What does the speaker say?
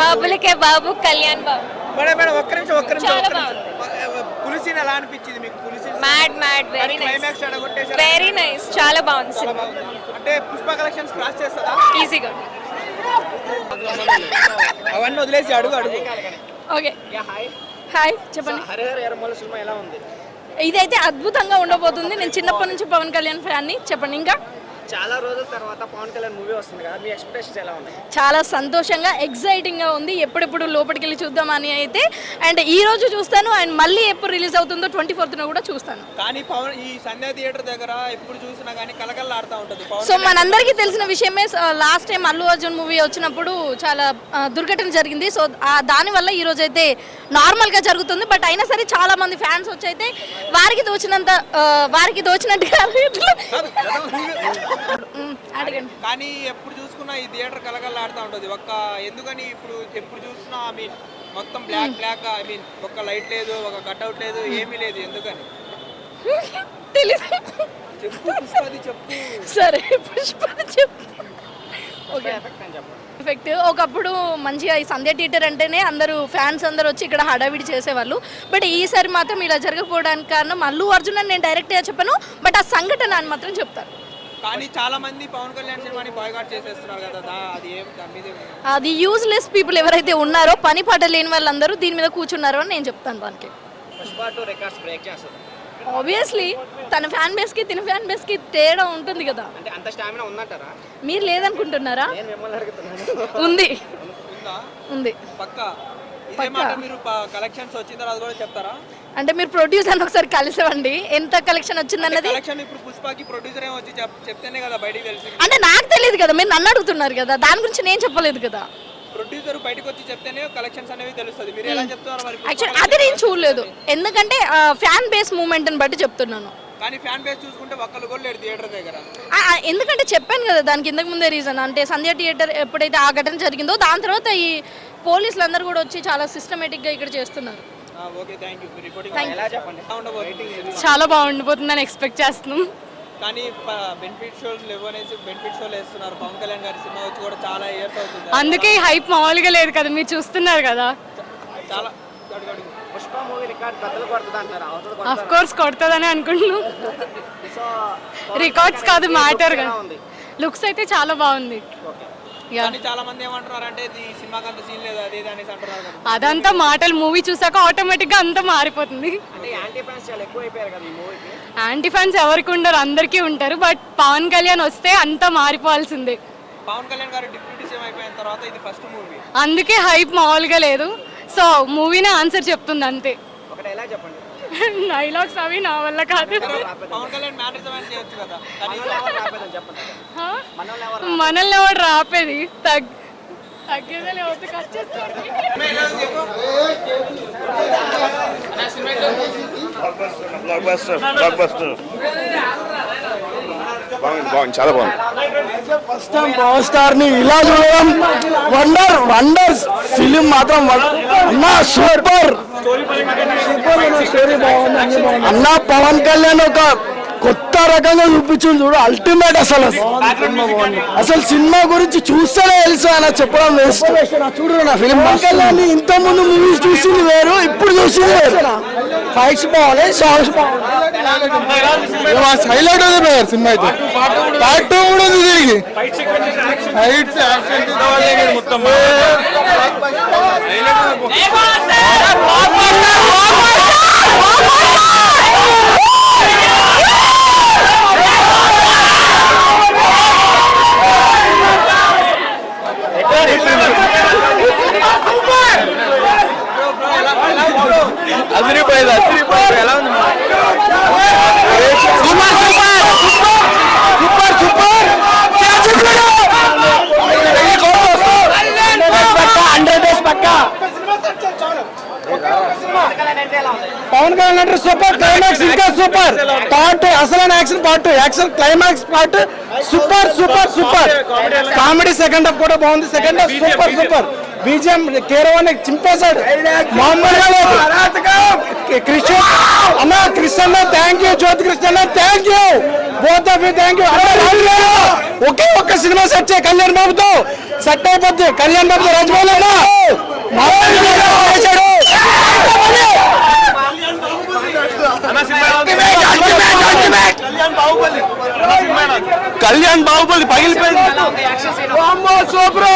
బాబులకే బాబు Kalyan Babu madam ఒక్క నిమిషం చాలా బాగుంది. పులి సీన్ ఎలా అనిపించింది మీకు? పులి scene mad very nice climax అడగొట్టేశారు. వెరీ నైస్ చాలా బాగుంది చాలా బాగుంది. అంటే పుష్ప కలెక్షన్స్ క్రాస్ చేస్తుందా? ఈజీగా అవన్నీ వదిలేసి అడుగు ఓకే హాయ్ చెప్పండి. హరిహర ఎర్రమల్ల సినిమా ఎలా ఉంది? ఇదైతే అద్భుతంగా ఉండబోతుంది. నేను చిన్నప్పటి నుంచి పవన్ కళ్యాణ్ ఫ్యాన్ని. చెప్పండి ఇంకా. చాలా రోజుల తర్వాత పవన్ కళ్యాణ్ మూవీ వస్తుంది కదా, మీ ఎక్స్పెక్టేషన్స్ ఎలా ఉన్నాయి? చాలా సంతోషంగా ఎగ్జైటింగ్గా ఉంది. ఎప్పుడెప్పుడు లోపలికి వెళ్ళి చూద్దామని అయితే. అండ్ ఈ రోజు చూస్తాను అండ్ మళ్ళీ ఎప్పుడు రిలీజ్ అవుతుందో 24th కూడా చూస్తాను. కానీ పవన్ ఈ సంధ్యా థియేటర్ దగ్గర ఎప్పుడు చూసినా కానీ కలకల్లాడుతూ ఉంటుంది. సో మనందరికీ తెలిసిన విషయమే. Last time Allu Arjun movie వచ్చినప్పుడు చాలా దుర్ఘటన జరిగింది. సో దానివల్ల ఈ రోజు అయితే నార్మల్గా జరుగుతుంది. బట్ అయినా సరే చాలా మంది ఫ్యాన్స్ వచ్చి అయితే వారికి దోచినట్టుగా అడగండి. కానీ ఎప్పుడు చూసుకున్నా ఈ థియేటర్ కలకల్లాడుతూ ఉంటుంది. ఎందుకని ఎప్పుడు చూసినా ఐ మీన్ మొత్తం బ్లాక్ ఐ మీన్ ఒక్క లైట్ లేదు, ఒక కట్అవుట్ లేదు, ఏమీ లేదు. ఎందుకని తెలీదు. చెప్పు. సరే పుష్పది చెప్పు. ఓకే ఎఫెక్ట్ ఒకప్పుడు మంచిగా ఈ సంధ్య థియేటర్ అంటేనే ఫ్యాన్స్ అందరూ వచ్చి ఇక్కడ హడావిడి చేసేవాళ్ళు. బట్ ఈసారి మాత్రం ఇలా జరగకపోవడానికి కారణం అల్లు అర్జున్ అని నేను డైరెక్ట్గా చెప్పను, బట్ ఆ సంఘటన అని మాత్రం చెప్తాను. కానీ చాలా మంది పవన్ కళ్యాణ్ సినిమాని బాయ్కాట్ చేసేస్తున్నారు కదా, అది యూజ్లెస్ పీపుల్ ఎవరైతే ఉన్నారో, పని పాట లేని వాళ్ళందరూ దీని మీద కూర్చున్నారో అని నేను చెప్తాను. దానికి ఆబ్వియస్లీ తన ఫ్యాన్ బేస్కి తిన ఫ్యాన్ బేస్కి తేడా ఉంటుంది కదా. మీరు లేదనుకుంటున్నారా? ఉంది. అంటే మీరు ప్రొడ్యూసర్ ఒకసారి కలిసేవండి, ఎంత కలెక్షన్ వచ్చిందన్నది. అంటే నాకు తెలియదు కదా, మీరు నన్ను అడుగుతున్నారు కదా, దాని గురించి నేను చెప్పలేదు కదా. ప్రొడ్యూసర్ బయటకు వచ్చి చెప్తేనే కలెక్షన్స్ అనేవి తెలుస్తుంది. మీరు ఎలా చెప్తున్నారు మరి? యాక్చువల్లీ అది నేను చూడలేదు, ఎందుకంటే ఫ్యాన్ బేస్ మూమెంట్ని బట్టి చెప్తున్నాను. కానీ ఫ్యాన్ బేస్ చూసుకుంటే ఒక్కళ్ళు కూడా లేడు థియేటర్ దగ్గర. ఎందుకంటే చెప్పాను కదా దానికి ఇంతకు ముందే రీజన్. అంటే సంధ్య థియేటర్ ఎప్పుడైతే ఆ ఘటన జరిగిందో దాని తర్వాత ఈ పోలీసులు అందరూ కూడా వచ్చి చాలా సిస్టమేటిక్గా ఇక్కడ చేస్తున్నారు. చాలా బాగుండిపోతుందని ఎక్స్పెక్ట్ చేస్తున్నాం. కానీ బెనిఫిట్ షోలు లేవనేసి బెనిఫిట్ షోలు వేస్తున్నారు. పవన్ కళ్యాణ్ గారి సినిమా వచ్చి కూడా చాలా ఇయర్స్ అవుతుంది. అందుకే హైప్ మామూలుగా లేదు కదా, మీరు చూస్తున్నారు కదా. చాలా పుష్ప మూవీ రికార్డ్ బద్దలు కొడుతుంది అంటారు. ఆఫ్ కోర్స్ కొడుతుందని అనుకుంటున్నాను. రికార్డ్స్ కాదు మ్యాటర్ కదా. లుక్స్ అయితే చాలా బాగుంది. కానీ చాలా మంది ఏమంటున్నారు అంటే ఈ సినిమాకి అంత సీన్ లేదు, అది అనేసి అంటున్నారు కదా. అదంతా మాటలు. మూవీ చూసాక ఆటోమేటిక్ గా అంతా మారిపోతుంది. అంటే యాంటీ ఫ్యాన్స్ చాలా ఎక్కువ అయిపోయారు కదా ఈ మూవీకి. యాంటీ ఫ్యాన్స్ ఎవరికి ఉండరు, అందరికీ ఉంటారు. బట్ పవన్ కళ్యాణ్ వస్తే అంతా మారిపోవాల్సిందే. పవన్ కళ్యాణ్ గారు డిప్యూటీ సీఎం అయిపోయిన తర్వాత ఇది ఫస్ట్ మూవీ, అందుకే హైప్ మామూలుగా లేదు. సో మూవీనే ఆన్సర్ చెప్తుంది అంతే. ఒకటి ఎలా చెప్పండి. డైలాగ్స్ అవి నా వల్ల కాదు. పవన్ కళ్యాణ్ మేనేజ్మెంట్ చేయొచ్చు కదా. మనల్ని ఎవరు రాపేది? తగ్గేదే లేకపోతే కచ్చేస్తారు. బాగుంది, చాలా బాగుంది. ఫస్ట్ టైం పవర్ స్టార్ ని ఇలా చూడడం వండర్ ఫిలిం మాత్రం అన్నా సూపర్. అన్నా పవన్ కళ్యాణ్ ఒక కొత్త రకంగా చూపించింది చూడు, అల్టిమేట్. అసలు సినిమా గురించి చూస్తేనే తెలుసు, ఆయన చెప్పడం వేస్ట్. చూడు నా ఫిలిం పవన్ కళ్యాణ్ ఇంత ముందు మూవీస్ చూసింది వేరు, ఇప్పుడు చూసింది వేరు. ఫైట్స్ బాగుంది, సాంగ్స్ బాగుంది, హైలైట్ ఉంది సినిమా అయితే. పార్ట్ 2 కూడా ఉంది దీనికి. ఫైట్స్ మొత్తం అదిరిపోయేది. ఎలా ఉంది? పవన్ కళ్యాణ్ అంటే సూపర్. క్లైమాక్స్ ఇంకా సూపర్. పార్ట్ అసలైన action part, action climax part super super super. Comedy second half కూడా బాగుంది. Second half super super. BGM Keeravani చింపేశాడు మామూలుగా. కృష్ణ అన్న, Krishna thank you, Jyothi Krishna thank you, both of you thank you. ఒకే ఒక్క సినిమా సెట్ చేయ కళ్యాణ్ బాబుతో సెట్ అయిపోద్ది. కళ్యాణ్ బాబు రాజమౌళి కళ్యాణ్ బాహుబలి పగిలిపోయింది. సూపర్